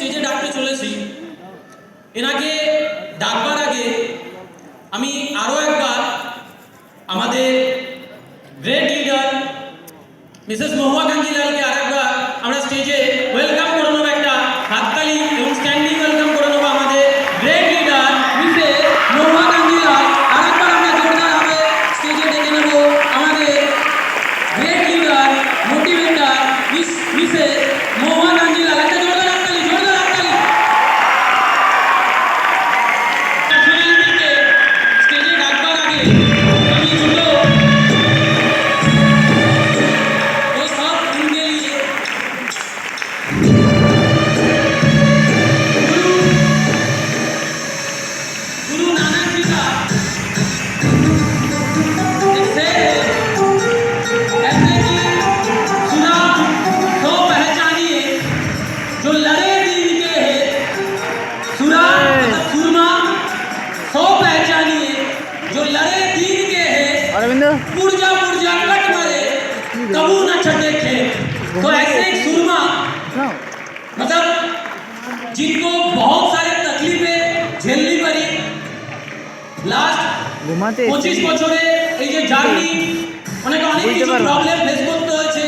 স্টেজে ডাকতে চলেছি, এনাকে ডাকবার আগে আমি আরও একবার আমাদের গ্রেট লিডার মিসেস মহুয়া কাঞ্জিলালকে আরেকবার আমরা স্টেজে ওয়েলকাম করে নেবো, একটা হাততালি এবং স্ট্যান্ডিং ওয়েলকাম করে নেবো আমাদের গ্রেট লিডার মিসেস মহুয়া কাঞ্জিলাল। আরেকবার আমরা জোরদারভাবে স্টেজে ডেকে নেব আমাদের গ্রেট লিডার মোটিভেটার মিসেস মহুয়া কাঞ্জিলাল। একটা জোরদার হাততালি, জোরদার হাততালি। স্টেজে ডাকবার আগে আমি দুটো पुर्जा पुर्जा कट मारे कबू न छटे खेत। तो ऐसे एक सुरमा मतलब जिनको बहुत सारे तकलीफें झेलनी पड़ी लास्ट 25 বছরে এই যে জার্নি অনেক কিছু প্রবলেম ফেস করতে হয়েছে।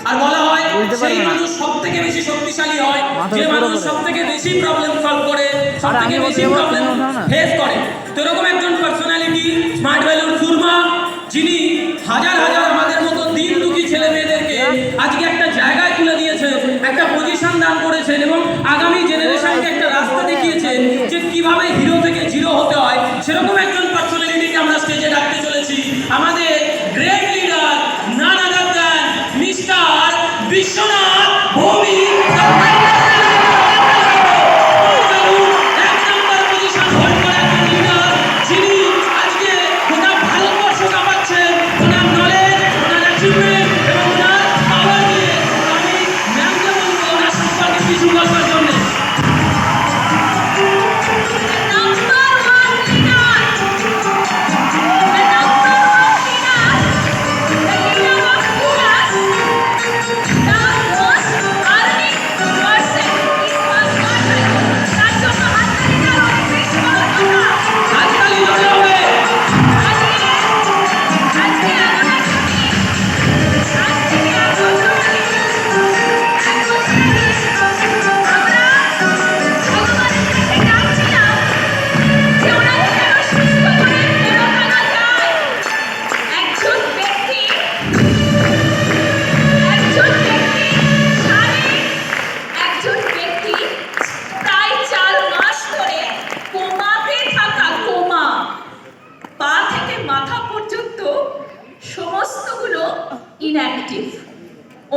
আর বলা হয় সেই মানুষ সবথেকে বেশি শক্তিশালী হয় যে মানুষ সবথেকে বেশি প্রবলেম সলভ করে, সবথেকে বেশি প্রবলেম ফেস করে। তো এরকম একজন পার্সোনালিটি স্মার্ট ভ্যালুর সুরমা, যিনি হাজার হাজার আমাদের মতো দিন দুঃখী ছেলে মেয়েদেরকে আজকে একটা জায়গায় তুলে দিয়েছেন, একটা পজিশন দান করেছেন এবং আগামী জেনারেশনকে একটা রাস্তা দেখিয়েছেন যে কিভাবে হিরো থেকে জিরো হতে হয়। সেরকম একজন পার্সোনালিটিকে আমরা স্টেজে ডাকতে চলেছি, আমাদের great leader none other than mister Biswanath Bhowmik.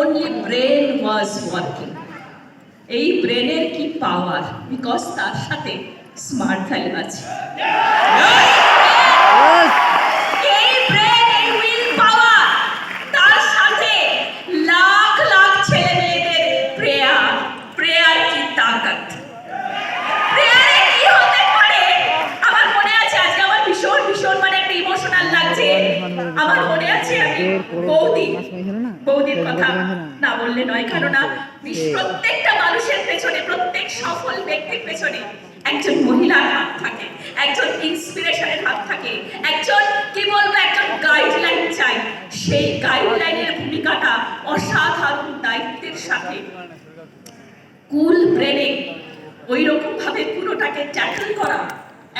Only brain was working. এই ব্রেনের কি পাওয়ার, বিকজ তার সাথে স্মার্ট ভ্যালু আছে। এই ব্রেন, এই উইল পাওয়ার, তার সাথে লাখ লাখ ছেলে মেয়েদের প্রেয়ার। প্রেয়ার কি তাকত, প্রেয়ারে কি হতে পারে। আমার মনে আছে আজকে আমার ভীষণ ভীষণ মানে একটা ইমোশনাল লাগছে। আমার মনে আছে আমি বৌদির কথা না বললে নয়, কারণ প্রত্যেকটা মানুষের পেছনে, প্রত্যেক সফল ব্যক্তির পেছনে একজন মহিলার হাত থাকে, একজন ইন্সপিরেশনের হাত থাকে, একজন কি বলবো, একজন গাইডলাইন চাই। সেই গাইডলাইনের ভূমিকাটা অসাধারণ দায়িত্বের সাথে কুল ব্রেনে ওই রকম ভাবে পুরোটাকে ট্যাকল করা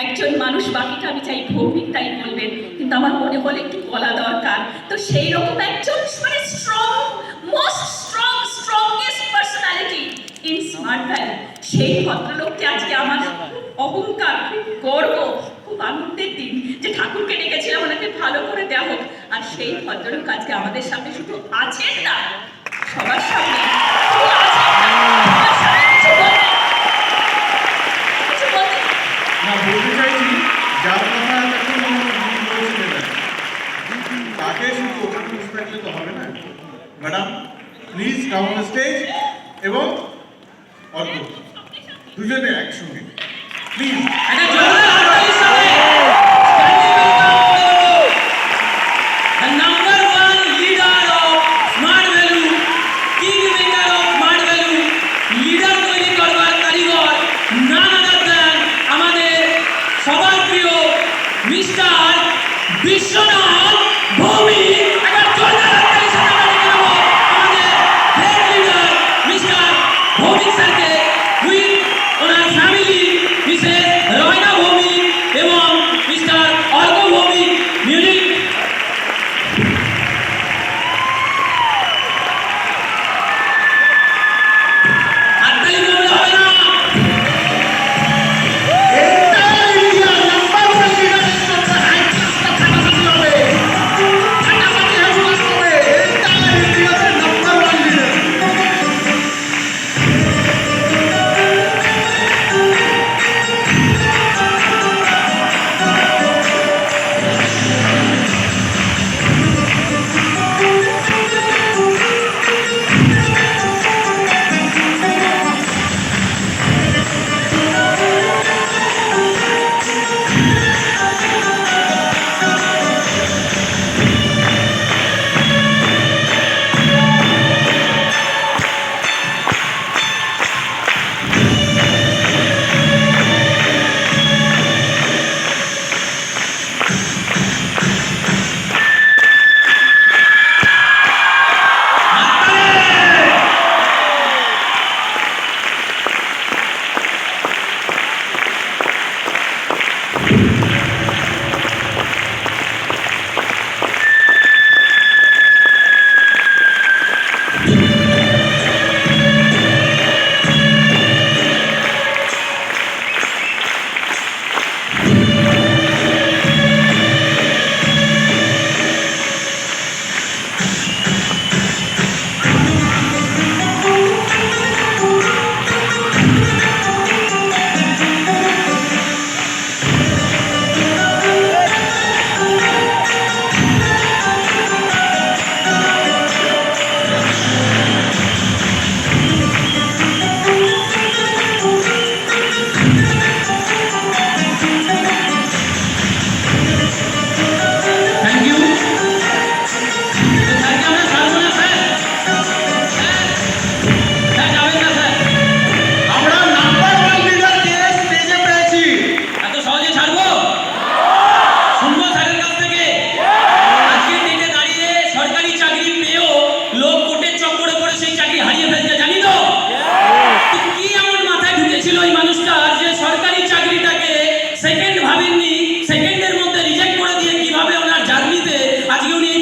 একজন মানুষ। বাকিটা আমি চাই ভৌমিক তাই বলবেন, কিন্তু আমার মনে বলে একটু বলা দরকার। তো সেই রকম একজন মানে strong, most strongest personality in smart value, সেই ভদ্রলোককে আজকে আমার অহংকার, গর্ব, খুব আনন্দের দিন যে ঠাকুরকে ডেকেছিলাম ওনাকে ভালো করে দেওয়া হোক। আর সেই ভদ্রলোক আজকে আমাদের সামনে শুধু আছেন না, সবার সামনে যার কথা তাকে শুধু ওখানে বসে থাকলে তো হবে না। Madam please come on stage এবং অদ্ভুত দুজনে একসঙ্গে প্লিজ। লিডার তৈরি করবার বিশ্বনাথ ভৌমিক একবার জোরদার হাততালি সাথে আমরা ডেকে নেব আমাদের গ্রেট লিডার মিস্টার ভৌমিক স্যারকে উইথ ওনার ফ্যামিলি মিসেস রয়না ভৌমিক এবং মিস্টার অর্ক ভৌমিক মিউজিক হাততালি করলে হবে না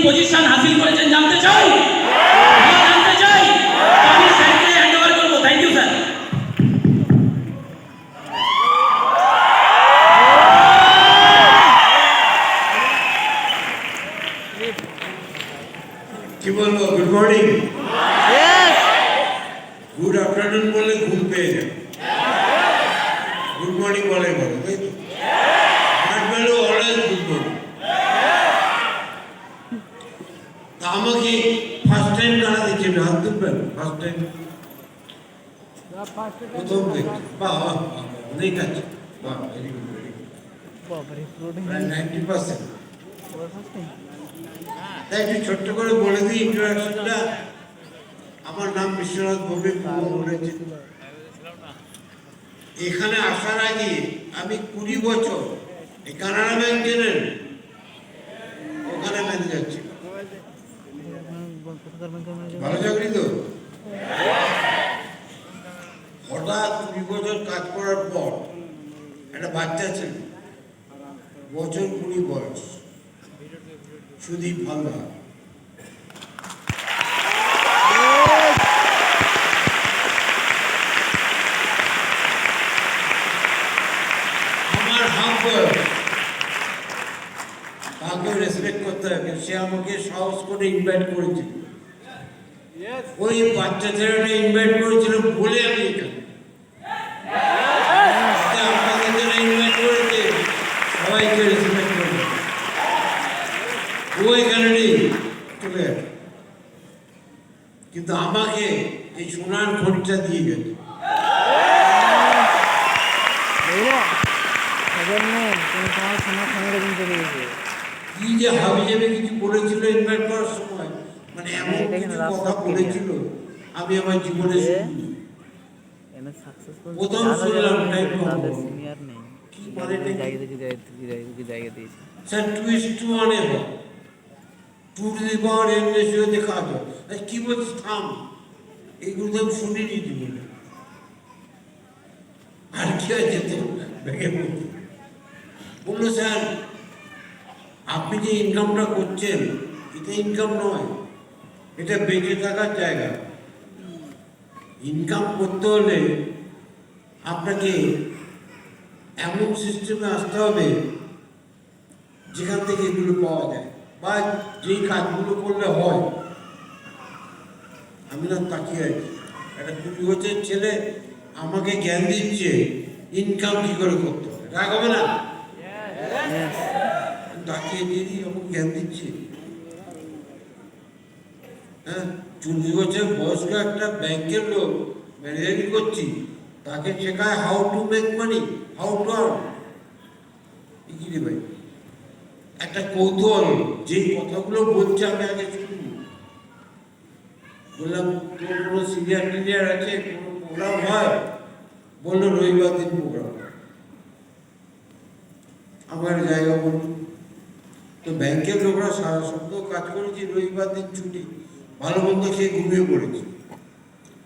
পজিশন হাসিল করেছেন জানতে চাই আমি স্যারকে হ্যান্ড ওভার করবো থ্যাংক ইউ স্যার কি বলবো গুড মর্নিং গুড আফটারনুন বলে ঘুম পেয়ে যায় গুড মর্নিং বলে বলো তাই তো heart value always good morning আমাকে ফার্স্ট টাইম কারা দেখছে হাত তুলবেন ফার্স্ট টাইম প্রথম দেখছি বাহ অনেক আছে বাহ ভেরি গুড ভেরি গুড 90% তাই একটু ছোট্ট করে বলে দিই ইন্ট্রোডাকশনটা আমার নাম বিশ্বনাথ ভৌমিক বলেছি এখানে আসার আগে আমি 20 বছর এই কানাড়া ব্যাংক চেনেন ওখানে ম্যানেজার ছিল ভালো চাকরি তো হঠাৎ 20 বছর কাজ করার পর একটা বাচ্চা ছিল বছর 20 বয়স সুদীপ হালদার আমার হাফ বয়স তাকে রেসপেক্ট করতে হবে সে আমাকে সাহস করে ইনভাইট করেছিল ওই বাচ্চা ছেলেটা ইনভাইট করেছিল বলে আমি এখানে আপনাদের যারা ইনভাইট করেছে সবাইকে রেসপেক্ট করবে ও এখানে নেই চলে গেছে কিন্তু আমাকে এই সোনার খড়িটা দিয়ে গেছে কি যে হাবি যাবে কিছু বলেছিল ইনভাইট করার সময় মানে এমন কিছু কথা বলেছিল আমি আমার জীবনে শুনিনি প্রথম শুনলাম কি মানে জায়গা দিয়েছে স্যার টুইস্ট টু মানে হয় two to the power n রেশিওতে কাজ হয়। আচ্ছা কি বলছিস থাম, এইগুলো তো আমি শুনিনি জীবনে। আর কি আছে তো ব্যাগে বলতে বললো স্যার আপনি যে ইনকামটা করছেন এটা ইনকাম নয়, এটা বেঁচে থাকার জায়গা। ইনকাম করতে হলে আপনাকে এমন সিস্টেমে আসতে হবে যেখান থেকে এগুলো পাওয়া যায় বা যেই কাজগুলো করলে হয়। আমি না তাকিয়ে আছি, একটা 20 বছরের ছেলে আমাকে জ্ঞান দিচ্ছে ইনকাম কি করে করতে হবে, রাগ হবে না? তাকিয়ে দিয়ে আমাকে জ্ঞান দিচ্ছে। হ্যাঁ 40 বছর বয়স্ক একটা ব্যাংকের লোক ম্যানেজারিং করছি, তাকে শেখায় how to make money, how to earn. কি রে ভাই, একটা কৌতূহল, যেই কথাগুলো বলছে আমি আগে শুনি। বললাম তোর কোনো সিনিয়র টিনিয়র আছে, কোনো প্রোগ্রাম হয়? বললো রবিবার দিন প্রোগ্রাম। আমার জায়গা বলল তো ব্যাংকের লোকরা সারা সপ্তাহ কাজ করেছি, রবিবার দিন ছুটি, ভালো মন্দ খেয়ে ঘুমিয়ে পড়েছি।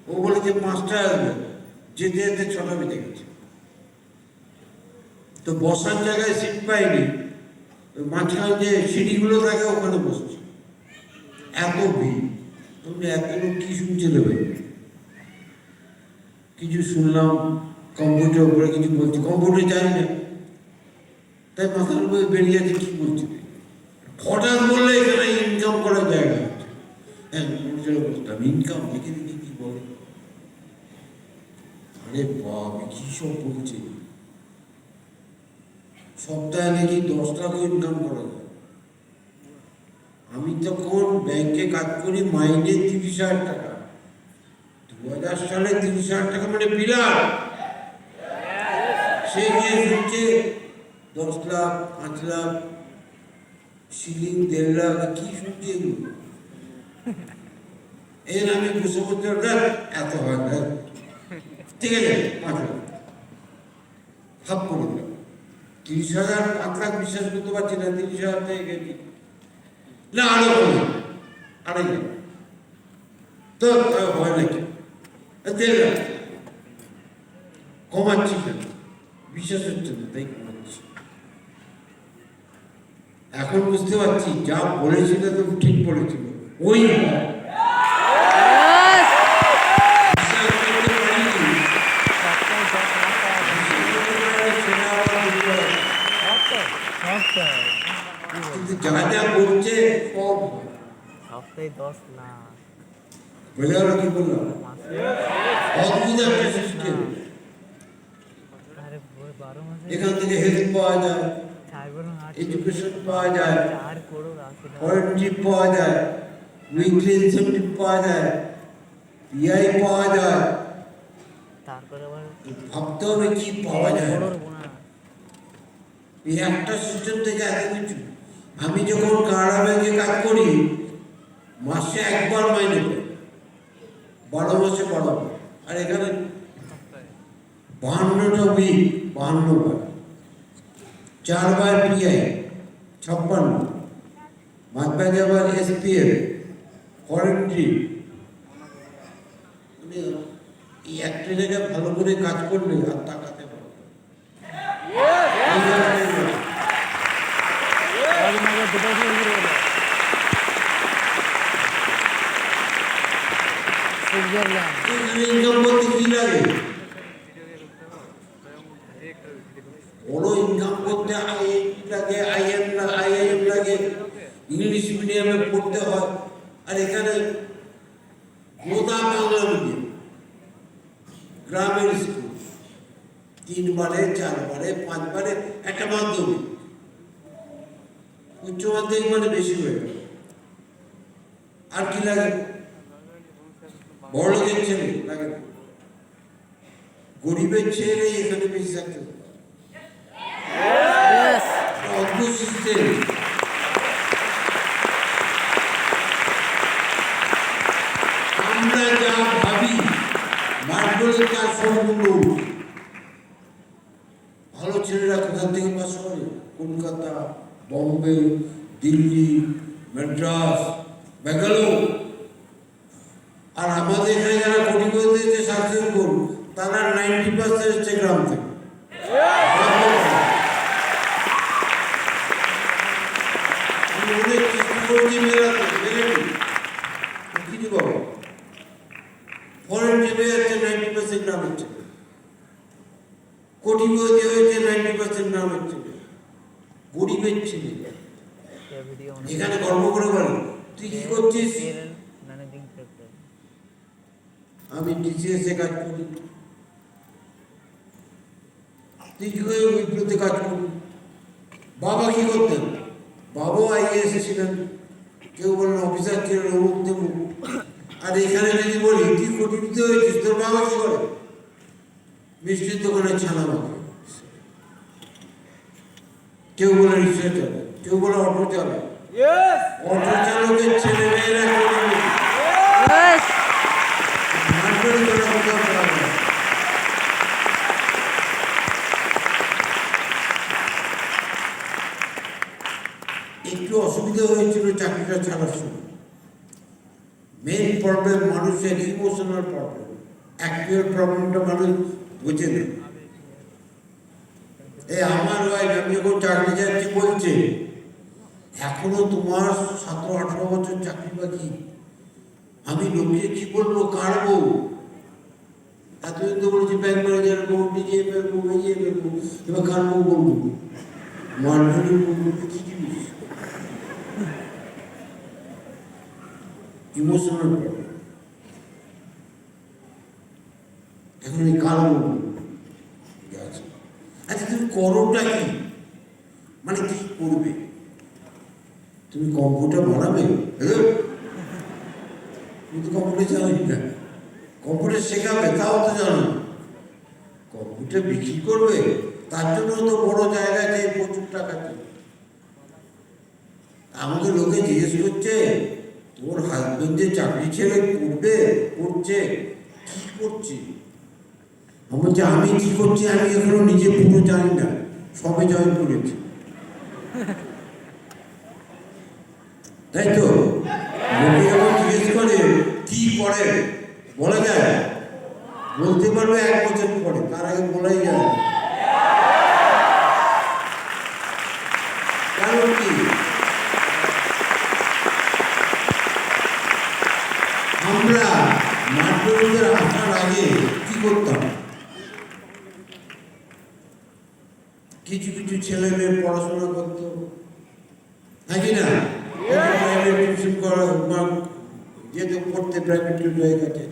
ও বলেছে 5টা আসবে, যেতে যেতে 6টা বেজে গেছে। তো বসার জায়গায় সিট পাইনি, মাঝখানে যে সিঁড়িগুলো থাকে ওখানে বসছি। এত ভিড়, তুমি এত লোক কি শুনছিলে ভাই? কিছু শুনলাম, কম্পিউটার উপরে কিছু বলছি, কম্পিউটার জানি না, তাই মাথার উপরে বেরিয়ে আছে কি বলছে। হঠাৎ বললে এখানে ইনকাম করার জায়গা আছে। হ্যাঁ বলতাম ইনকাম দেখে দেখে কি বলে, আরে বাবা কি সব বলছে। সপ্তাহে নাকি 10 লাখ ইনকাম করা যায়। আমি তখন ব্যাংকে কাজ করি, মাইনে 30,000 টাকা। 2000 সালে 30,000 টাকা মানে বিরাট। সে গিয়ে শুনছে 10 লাখ, 5 লাখ, সিলিং 1.5 লাখ, কি শুনছে এগুলো। এর আমি বসে বলতে এত হয় না, ঠিক আছে 5 লাখ হাফ করে দিলাম। 30,000, 5 লাখ বিশ্বাস করতে পারছি না, 30,000 থেকে গেছি না আরো হবে, আড়াই লাখ তো হয় নাকি 1.5 লাখ। কমাচ্ছি কেন? বিশ্বাস হচ্ছে না তাই কমাচ্ছি। এখন বুঝতে পারছি যা বলেছিল তুমি ঠিক বলেছিল, ওই যা যা বলছে সব সপ্তাহে 10 লাখ বোঝা গেল কি বললাম? অদ্ভুত একটা সিস্টেম। আরে 12 মাসে এখান থেকে হেলথ পাওয়া যায়, 4 এডুকেশন পাওয়া যায়, 4 করোড় 80 লাখ ফরেন ট্রিপ পাওয়া যায়, উইকলি ইনসেন্টিভ পাওয়া যায়, পিআই পাওয়া যায়। তারপরে আবার ভাবতে হবে কি পাওয়া যায়। করোড় বোনাস। এই একটা সিস্টেম থেকে এত কিছু। আমি যখন কানাড়া ব্যাংকে কাজ করি মাসে একবার মাইনে পাই, 12 মাসে 12 বার। আর এখানে 52টা উইক, 52 বার, 4 বার পিআই 56, মাঝে আবার এসপিএফ, ফরেন ট্রিপ। মানে এই একটা জায়গায় ভালো করে কাজ করলে আর টাকাতে পারবে। ইনকাম করতে কি লাগে? বড় ইনকাম করতে আইএম লাগে, আইআইএম লাগে, ইংলিশ মিডিয়ামে পড়তে হয়। আর এখানে গোদা বাংলা মিডিয়াম, গ্রামের স্কুল, 3 বারে 4 বারে 5 বারে একটা মাধ্যমিক, উচ্চ মাধ্যমিক মানে বেশি হয়ে গেল। আর কি লাগে? বড় লোকের ছেলে লাগে না, গরিবের ছেলে এখানে বেশি থাকতে হবে। অদ্ভুত সিস্টেম। আমরা যা ভাবি মার্গলে তার সম্পূর্ণ ভালো ছেলেরা কোথা থেকে পাস করে? কলকাতা, বম্বে, দিল্লি, মাদ্রাস, বেঙ্গালুরু। আর আমাদের এখানে যারা কোটিপতি যে সাকসেসফুল তারা 90% হচ্ছে গ্রাম থেকে। ফরেন চেপে যাচ্ছে 90% গ্রামের ছেলে, কোটিপতি হয়েছে 90% গ্রামের ছেলে, গরিবের ছেলে। ভিডিও এখানে গর্ব করে বলে তুই কি করছিস? ম্যানেজিং ফ্যাক্টর আমি টিসিএস এ কাজ করি। তুই কি করে উইপ্রোতে কাজ করি? বাবা কি করতেন? বাবাও আইএএস ছিলেন, কেউ বলেন অফিসার ছিলেন, অমুক তেমুক। আর এখানে যদি বলি তুই কোটিপতি হয়েছিস, তোর বাবা কি করে? মিষ্টির দোকানে ছানা মাখে। কেউ বলে রিক্সা চালায়, কেউ বলে অটো চালায়। অটো চালকের ছেলে মেয়েরা কোটিপতি। মাঠের তোরা কোথাও পাওয়া যায় না। একটু অসুবিধা হয়েছিল চাকরিটা ছাড়ার সময়। মেইন প্রবলেম মানুষের ইমোশনাল প্রবলেম, অ্যাকচুয়াল প্রবলেমটা মানুষ বুঝে না। এই আমার ওয়াইফ, আমি যখন চাকরি যাচ্ছি বলছে এখনো তোমার 17-18 বছর চাকরি বাকি। আমি লোককে কি বলবো, কাড়বো। এতদিন তো বলেছি ব্যাংক ম্যানেজার বলবো, নিজে বেরবো, বেরিয়ে বেরবো, এবার কাড়বো বলবো, মানভূমি বলবো, কি জিনিস ইমোশনাল প্রবলেম। এখন এই কাড়বো আছে। আচ্ছা তুমি করোটা কি, মানে কি করবে? তুমি কম্পিউটার বানাবে? তুমি তো কম্পিউটার জানোই না। কম্পিউটার শেখাবে তাও তো জানো না। কম্পিউটার বিক্রি করবে, তার জন্য তো বড় জায়গা চাই, প্রচুর টাকা চাই। আমাকে লোকে জিজ্ঞেস করছে তোর হাজবেন্ড যে চাকরি ছেড়ে করছে কি করছি? আমি বলছি আমি কি করছি আমি এখনো নিজে পুরো জানি না, সবে জয়েন করেছি। তাই তো লোকে যখন জিজ্ঞেস করে কি করে, বলা যায়? বলতে পারবে 1 বছর পরে, তার আগে বলাই যায় না। কারণ কি, আমরা মাধ্যমিকের আসার আগে কি করতাম? কিছু কিছু ছেলে মেয়ে পড়াশোনা করতো, নাকি না? প্রাইভেট টিউশন করা যেহেতু পড়তে প্রাইভেট টিউশন কাছে।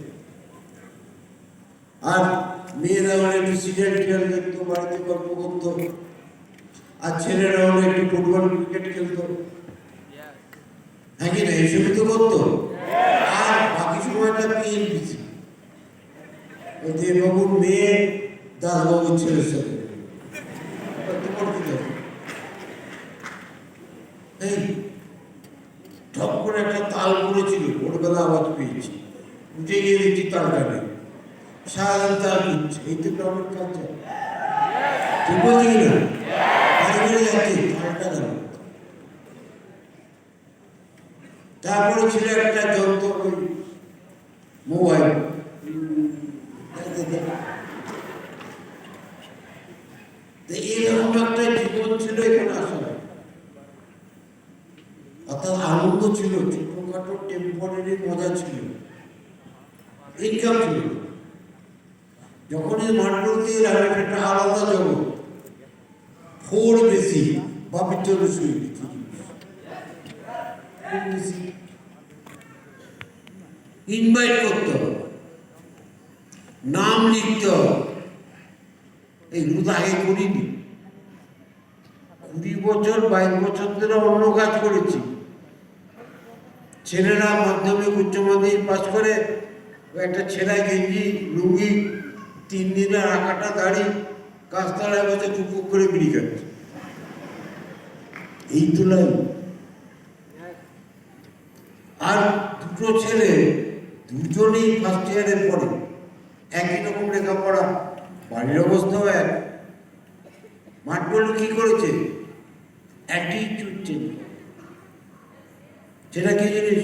আর মেয়েরা হলে একটু সিরিয়াল টিরিয়াল দেখতো, বাড়িতে গল্প করতো। আর ছেলেরা হলে একটু ফুটবল ক্রিকেট খেলতো, নাকি না? এইসবই তো করতো। আর বাকি সময়টা পিএনবিসি, যে বাবুর মেয়ে দাসবাবুর ছেলের সাথে এই ঠক করে একটা তাল পড়েছিল, ভোরবেলা আওয়াজ পেয়েছি, উঠে গিয়ে দেখছি তালটা নেই। সারাদিন তাল দিচ্ছে, এই তো গ্রামের কালচার। ঠিক বলছি না? বাড়ি বেড়ে যাচ্ছে, তালটা গেল। তারপরে ছিল একটা যন্ত্র, ওই মোবাইল। এইরকম একটা জীবন ছিল এখানে আসলে। অর্থাৎ আনন্দ ছিল, ছোটখাটো টেম্পোরারি মজা ছিল, ইনকাম ছিল। যখনই মাঠপতি একটা আলাদা জগৎ, ফোর বেশি বা ভিতরে শুয়ে ইনভাইট করতে হবে, নাম লিখতে হবে। এইগুলো তো আগে করিনি। 20 বছর 22 বছর ধরে অন্য কাজ করেছি। ছেলেরা মাধ্যমিক উচ্চ মাধ্যমিক পাস করে একটা ছেঁড়া গেঞ্জি লুঙ্গি 3 দিনের আঁকাটা দাড়ি গাছতলায় বসে টুকুক করে বিড়ি খাচ্ছে। এই তুলাই। আর দুটো ছেলে দুজনেই ফার্স্ট ইয়ারে পড়ে, একই রকম লেখাপড়া, বাড়ির অবস্থাও এক। মাঠ বলল কি করেছে, অ্যাটিটিউড চেঞ্জ করো। সেটা কি জিনিস?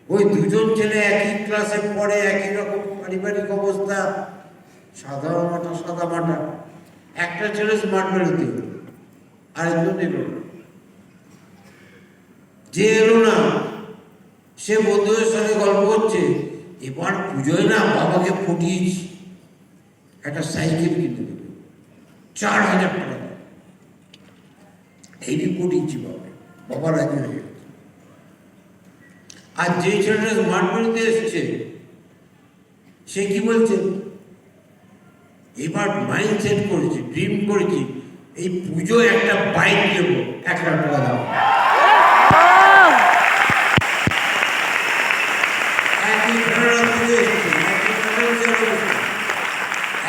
ওই দুজন ছেলে একই ক্লাসে পড়ে, একই রকম পারিবারিক অবস্থা, সাদা মাটা। একটা ছেলে স্মার্ট বেরোতে, আরেকজন এলো না। যে এলো না সে বন্ধুদের সাথে গল্প করছে, এবার পুজোয় না বাবাকে পটিয়েছি, একটা সাইকেল কিনে দেবে, 4,000 টাকা। এই পটিয়েছি বাবা রাজি হয়ে গেছে। আর যে ছেলেটা স্মার্ট বেরোতে এসছে সে কি বলছে, এবার মাইন্ড সেট করেছি, ড্রিম করেছি, এই পুজো একটা বাইক দেবো, 1,00,000 টাকা দাও।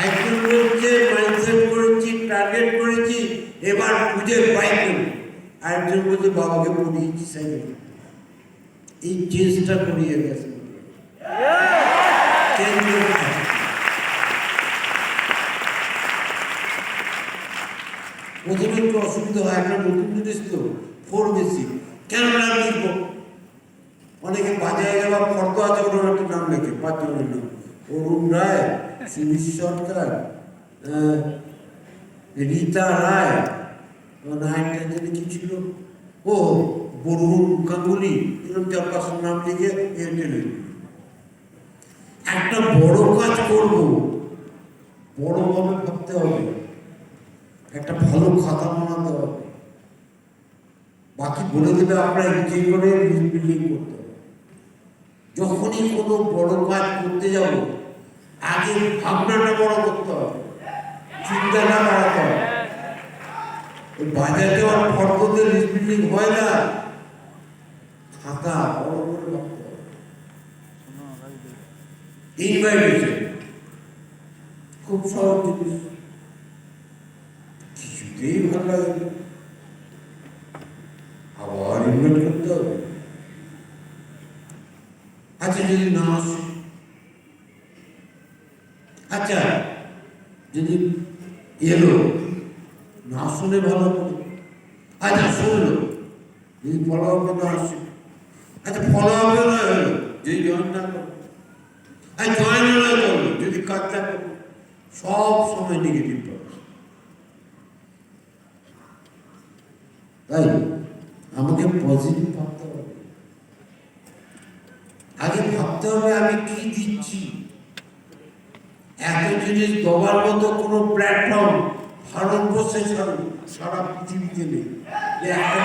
একজন বলছে মাইন্ড সেট করেছি, টার্গেট করেছি, এবার পুজোর বাইক দেবো। আরেকজন বলছে বাবাকে পড়িয়েছি সাইকেল। এই চেষ্টা করিয়ে গেছে। প্রথমে একটু অসুবিধা হয়, একটা নতুন জিনিস তো, ফোর বেশি কেন নাম লিখবো? অনেকে বাজারে যাওয়া ফর্দ আছে, ওর একটা নাম লেখে, 5 জনের নাম, অরুণ রায়, সুনীল সরকার, রীতা রায়, নায়কটা যেন কি ছিল, ও বরুণ গাঙ্গুলি, এরকম 4-5 নাম লিখে এয়ারটেলে। একটা বড় কাজ করবো, বড়ভাবে ভাবতে হবে, একটা ভালো খাতা বানাতে হবে, বাকি বলে দেবে আপনার যে করে বিল্ডিং করতে হবে। যখনই কোনো বড় কাজ করতে যাব, আগে ভাবনাটা বড় করতে হবে, চিন্তাটা বাড়াতে হবে। ওই বাজারে যাওয়ার ফর্দতে বিল্ডিং হয় না, খাতা বড় করে ভাবতে হবে। ইনভাইটেশন খুব সহজ জিনিস, কিছুতেই ভালো লাগে না, আবার ইনভাইট করতে হবে। আচ্ছা যদি না আসে, আচ্ছা যদি এলো না শুনে ভালো করে, আচ্ছা শুনলো, যদি ফলো আপ না আসে, আচ্ছা ফলো আপে না হলো, যদি জয়েন না করো, আর জয়েন না করলো, যদি কাজটা করো, সব সময় নেগেটিভ পাবে। তাই আমাকে পজিটিভ ভাবতে হবে, আগে ভাবতে হবে আমি কি দিচ্ছি। এত জিনিস দেওয়ার মতো কোনো প্ল্যাটফর্ম ভারতবর্ষে সারা পৃথিবীতে নেই, যে একটা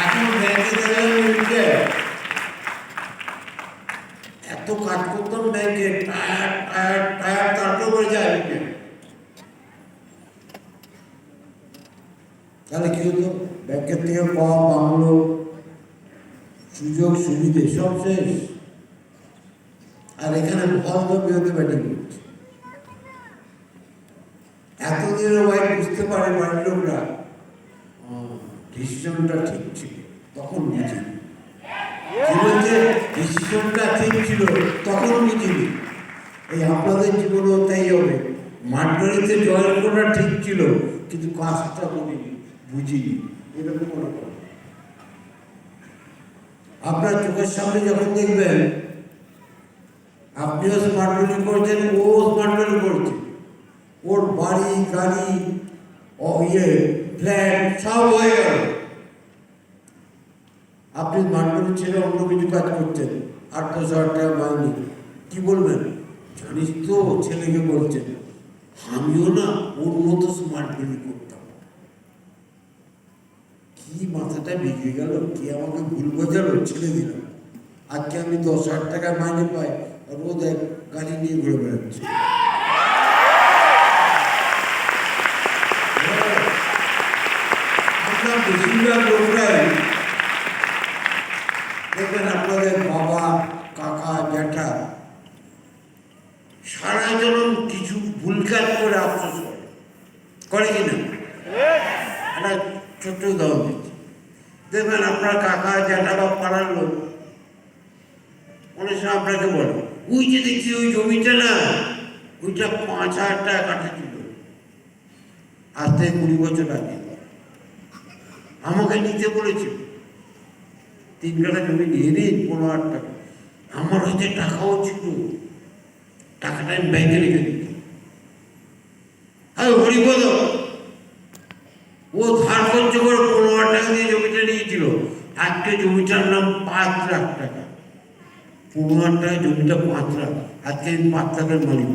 এখন ব্যাংকে গেলে এত কাজ করতাম ব্যাংকে, টায়ার তারপরে যায়। তাহলে কি হতো, ব্যাংকের থেকে পাওয়া বাংলো, সুযোগ সুবিধে সব শেষ। আর এখানে ভদ্র বিরোধী ব্যাটিং করছে। এতদিনের ওয়াইফ বুঝতে পারে বাড়ির লোকরা ডিসিশনটা ঠিক ছিল, তখন বুঝিনি। কি বলছে ডিসিশনটা ঠিক ছিল তখন বুঝিনি। এই আপনাদের জীবনেও তাই হবে, মাঠগাড়িতে জয়েন করা ঠিক ছিল কিন্তু কাজটা করিনি, বুঝিনি, এরকম মনে করেন। আপনার চোখের সামনে যখন দেখবেন আপনিও স্মার্ট মিটার করছেন, ও স্মার্ট মিটার করছে, ওর বাড়ি গাড়ি ফ্ল্যাট সব হয়ে গেল, আপনি স্মার্ট মিটার ছেড়ে অন্য কিছু কাজ করছেন, 8-10 হাজার টাকা মাইনে, কি বলবেন? জানিস তো ছেলেকে বলছেন, আমিও না ওর মতো স্মার্ট মিটার করতাম। কি মাথাটা বেরিয়ে গেল, কে আমাকে ভুল বোঝালো, ছেড়ে দিলাম। আজকে আমি 10,000 টাকা মাইনে পাই, আর ও দেখ গাড়ি নিয়ে ঘুরে বেড়াচ্ছে। আমরা বেশিরভাগ লোকরাই দেখবেন আপনাদের বাবা কাকা জ্যাঠা সারা জীবন কিছু ভুল কাজ করে আফসোস করে কিনা। একটা ছোট্ট উদাহরণ দিচ্ছি, দেখবেন আপনার কাকা জ্যাঠা বা পাড়ার লোক অনেক সময় আপনাকে বলে, ওই যে দেখছি ওই জমিটা না ওইটা 5,000 টাকা কাটেছিল আজ থেকে 20 বছর আগে। আমাকে নিতে বলেছিল 3 কাঠা জমি দিয়ে দিন 15,000 টাকা। আমার হাতে টাকাও ছিল, টাকাটা আমি ব্যাংকে রেখে দিতাম। আর হরিপদ ও ধার খরচ করে 15,000 টাকা দিয়ে জমিটা নিয়েছিল। আজকে জমিটার নাম 5 লাখ টাকা। 15,000 টাকা জমিটা 5 লাখ, আজকে আমি 5 লাখের মালিক।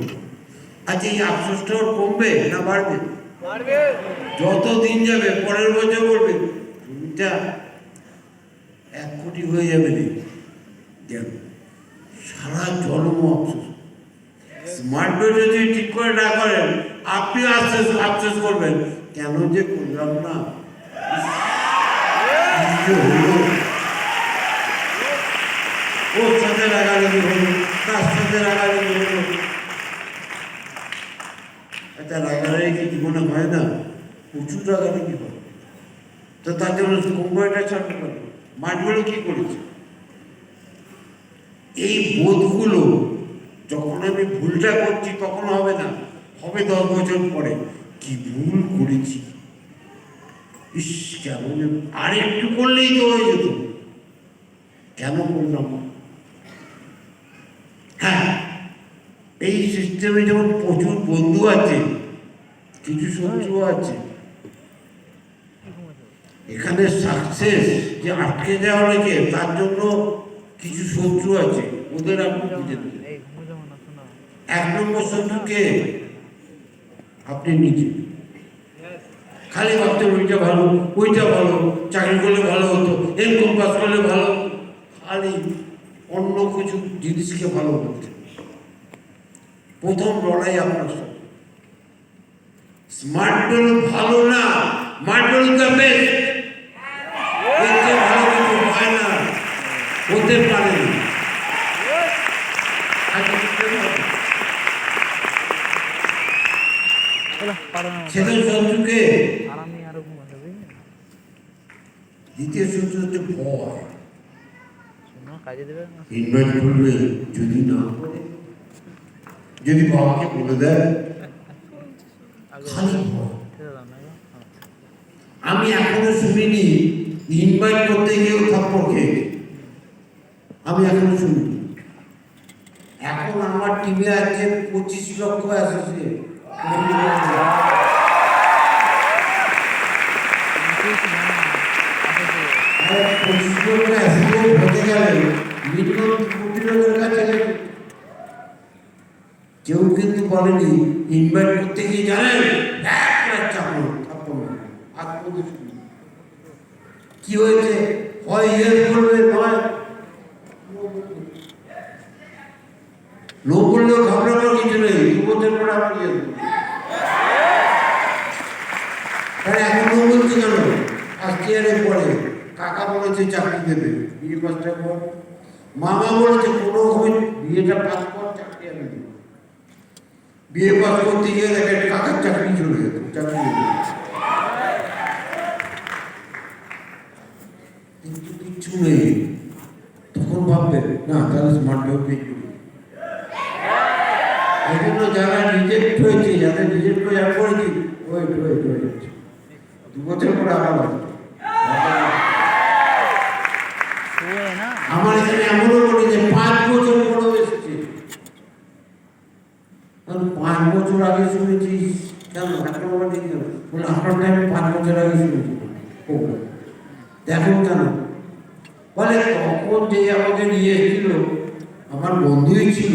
আচ্ছা, এই আফসোসটা ওর কমবে না বাড়বে? যত দিন যাবে পরের বছর বলবে জমিটা 1 কোটি হয়ে যাবে রে। কেন? সারা জন্ম আফসোস। স্মার্ট বোর্ড যদি ঠিক করে না করেন, আপনি আফসোস করবেন, কেন যে করলাম না। ওর সাথে রাগারাগি হলো, তার সাথে রাগারাগি হলো। একটা রাগারাগি কি জীবনে হয় না? প্রচুর রাগারাগি হয়। তো তার জন্য কোম্পানিটা ছাড়তে পারে। মাঠগুলো কি করেছে? এই বোধগুলো যখন আমি ভুলটা করছি তখন হবে না, হবে 10 বছর পরে। কি ভুল করেছি, ইস কেমন, আর একটু করলেই তো হয়ে যেত, কেন করলাম? হ্যাঁ, এই সিস্টেমে যেমন প্রচুর বন্ধু আছে, কিছু শত্রু আছে। এখানে সাকসেস যে আটকে যাওয়া রেখে তার জন্য কিছু শত্রু আছে, ওদের আপনি বুঝে নেবেন। 1 নম্বর শত্রুকে আপনি নিজে। খালি ভাবতে ওইটা ভালো, ওইটা ভালো, চাকরি করলে ভালো হতো, এরকম পাস করলে ভালো, খালি অন্য কিছু জিনিসকে ভালো বলতে। প্রথম লড়াই আপনার সাথে। স্মার্ট বোর্ড ভালো না, স্মার্ট বোর্ড দ্য বেস্ট। এর চেয়ে ভালো কিছু হয় না, হতে পারে না। ছেলে শত্রুকে দ্বিতীয় শত্রু হচ্ছে ভয়। ইনভাইট করবে, যদি না করে, যদি বাবাকে বলে দেয়, খালি ভয়। আমি এখনো শুনিনি ইনভাইট করতে গিয়েও থাপ্পড় খেয়ে, আমি এখনো শুনিনি। এখন আমার টিমে আছে 25 লক্ষ অ্যাসোসিয়েট। 25 লক্ষ অ্যাসোসিয়েট হতে গেলে মিনিমাম কোটি লোকের কাছে কেউ কিন্তু বলেনি ইনভাইট করতে গিয়ে জানেন কি হয়েছে, হয় ইয়ে করবে, নয় লো করলেও ঘাবড়ানোর কিছু নেই। 2 বছর পরে আমার ইয়ে এখন লো বলছে কেন? ফার্স্ট ইয়ারের পরে কাকা বলেছে চাকরি দেবে, বিয়ে পাসটা কর। মামা বলেছে কোনো বিয়েটা পাস কর, চাকরি আমি দেবো। বিয়ে পাস করতে গিয়ে দেখেন কাকার চাকরি চলে যেত, চাকরি কিন্তু কিচ্ছু নেই। তখন ভাববে না, তাহলে স্মার্ট বোর্ড পেয়ে করি। এই জন্য যারা রিজেক্ট হয়েছে, যাদের রিজেক্ট করে যারা করেছি, ওয়েট 2 বছর পরে আবার আমার এখানে এমনও করে যে 5 বছর পরেও এসেছে। 5 বছর আগে শুনেছিস কেন? এখন আবার দেখি বলে আপনার টাইমে 5 বছর আগে শুনেছি, দেখুন কেন বলে তখন যে আমাকে নিয়ে এসেছিল আমার বন্ধুই ছিল,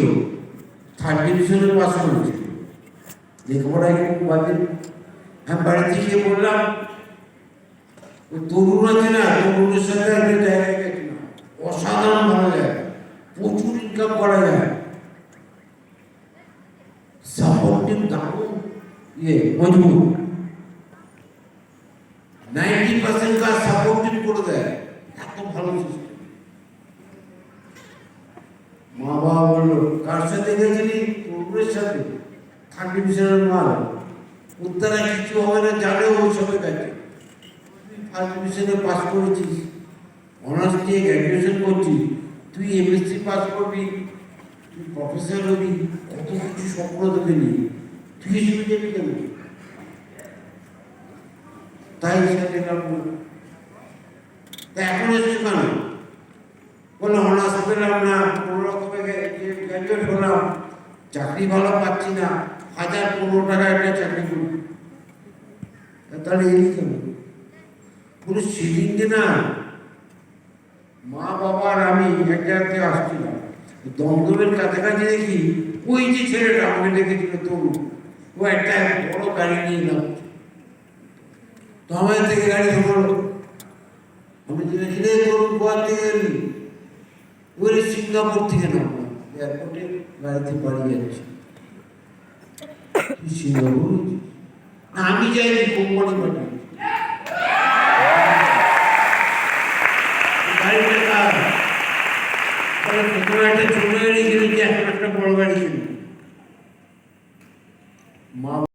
3rd ডিভিশনে পাস করেছিল, লেখাপড়ায় খুব বাজে। আমি বাড়িতে গিয়ে বললাম ওই তরুণ আছে না, তরুণের সাথে একটা জায়গায় গেছিলাম, অসাধারণ ভালো যায়, প্রচুর ইনকাম করা যায়, সাপোর্টিভ দারুণ মজবুত, 90% কাজ সাপোর্টিভ করে দেয়, এত ভালো সিস্টেম। মা বাবা বললো কার সাথে গেছিলি? তরুণের সাথে, 3rd ডিভিশনের মাল, উত্তরা কিছু হবে না জানেও ওই সবে গেছে। 1st ডিভিশনে পাস করেছিস, অনার্স নিয়ে গ্র্যাজুয়েশন করছিস, তুই এমএসসি পাস করবি, তুই প্রফেসর হবি, কত কিছু স্বপ্ন তোকে নিয়ে, তুই হিসেবে যাবি কেন? তাই সাথে তা এখন এসছো কেন? বললো অনার্স পেলাম না, কোনো রকমে গ্র্যাজুয়েট হলাম, চাকরি ভালো পাচ্ছি না, 1015 টাকা একটা চাকরি করি। তাহলে এলি কেন? কোনো সেদিনকে না মা বাবার আমি এক জায়গা থেকে আসছিলাম, দমদমের কাছাকাছি দেখি ওই যে ছেলেটা আমাকে ডেকেছিল তরুণ, ও একটা বড় গাড়ি নিয়ে নামছে। তো আমার থেকে গাড়ি ধরলো, আমি জেনেছি রে তরুণ গোয়ার থেকে এলি, ওই সিঙ্গাপুর থেকে নামলাম, এয়ারপোর্টে গাড়িতে বাড়ি যাচ্ছি। তুই সিঙ্গাপুর? না আমি যাইনি, কোম্পানি পাঠিয়ে গাড়িটা কার? প্রথমে একটা ছোট গাড়ি কিনেছি, এখন একটা বড় গাড়ি কিনি। মা